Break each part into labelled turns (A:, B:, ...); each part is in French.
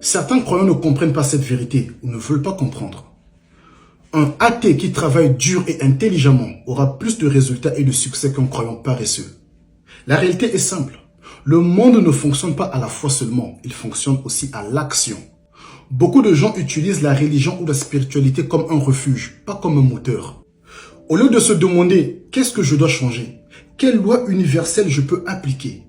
A: Certains croyants ne comprennent pas cette vérité ou ne veulent pas comprendre. Un athée qui travaille dur et intelligemment aura plus de résultats et de succès qu'un croyant paresseux. La réalité est simple. Le monde ne fonctionne pas à la foi seulement, il fonctionne aussi à l'action. Beaucoup de gens utilisent la religion ou la spiritualité comme un refuge, pas comme un moteur. Au lieu de se demander « qu'est-ce que je dois changer ? Quelle loi universelle je peux appliquer ?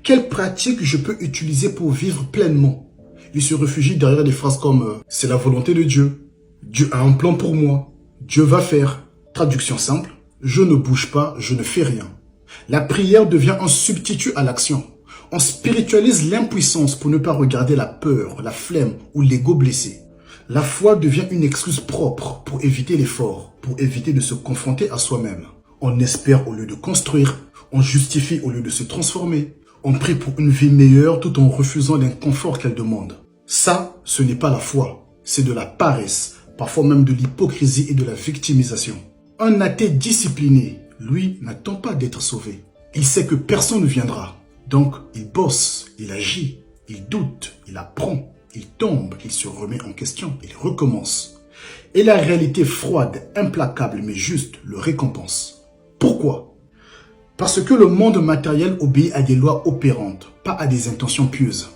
A: Quelle pratique je peux utiliser pour vivre pleinement ?» Ils se réfugient derrière des phrases comme « c'est la volonté de Dieu »,« Dieu a un plan pour moi »,« Dieu va faire ». Traduction simple, « je ne bouge pas, je ne fais rien ». La prière devient un substitut à l'action. On spiritualise l'impuissance pour ne pas regarder la peur, la flemme ou l'ego blessé. La foi devient une excuse propre pour éviter l'effort, pour éviter de se confronter à soi-même. On espère au lieu de construire, on justifie au lieu de se transformer. On prie pour une vie meilleure tout en refusant l'inconfort qu'elle demande. Ça, ce n'est pas la foi, c'est de la paresse, parfois même de l'hypocrisie et de la victimisation. Un athée discipliné, lui, n'attend pas d'être sauvé. Il sait que personne ne viendra. Donc, il bosse, il agit, il doute, il apprend, il tombe, il se remet en question, il recommence. Et la réalité froide, implacable mais juste le récompense. Pourquoi ? Parce que le monde matériel obéit à des lois opérantes, pas à des intentions pieuses.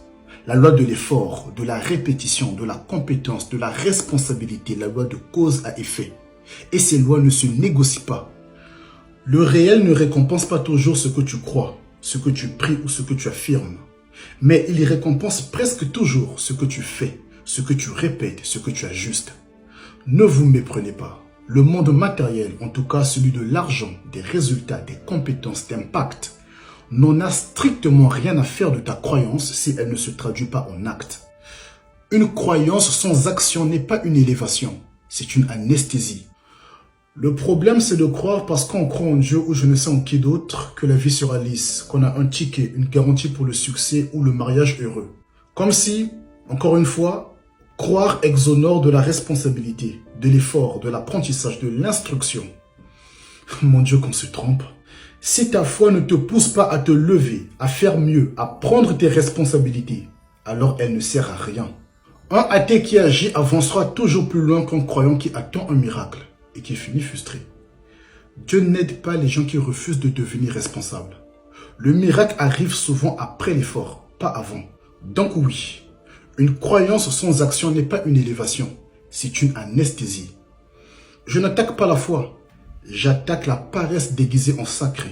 A: La loi de l'effort, de la répétition, de la compétence, de la responsabilité, la loi de cause à effet. Et ces lois ne se négocient pas. Le réel ne récompense pas toujours ce que tu crois, ce que tu pries ou ce que tu affirmes. Mais il récompense presque toujours ce que tu fais, ce que tu répètes, ce que tu ajustes. Ne vous méprenez pas. Le monde matériel, en tout cas celui de l'argent, des résultats, des compétences, d'impact, n'en a strictement rien à faire de ta croyance si elle ne se traduit pas en acte. Une croyance sans action n'est pas une élévation, c'est une anesthésie. Le problème, c'est de croire parce qu'on croit en Dieu ou je ne sais en qui d'autre que la vie sera lisse, qu'on a un ticket, une garantie pour le succès ou le mariage heureux. Comme si, encore une fois, croire exonère de la responsabilité, de l'effort, de l'apprentissage, de l'instruction. Mon Dieu, qu'on se trompe. Si ta foi ne te pousse pas à te lever, à faire mieux, à prendre tes responsabilités, alors elle ne sert à rien. Un athée qui agit avancera toujours plus loin qu'un croyant qui attend un miracle et qui finit frustré. Dieu n'aide pas les gens qui refusent de devenir responsables. Le miracle arrive souvent après l'effort, pas avant. Donc oui, une croyance sans action n'est pas une élévation, c'est une anesthésie. Je n'attaque pas la foi, j'attaque la paresse déguisée en sacré.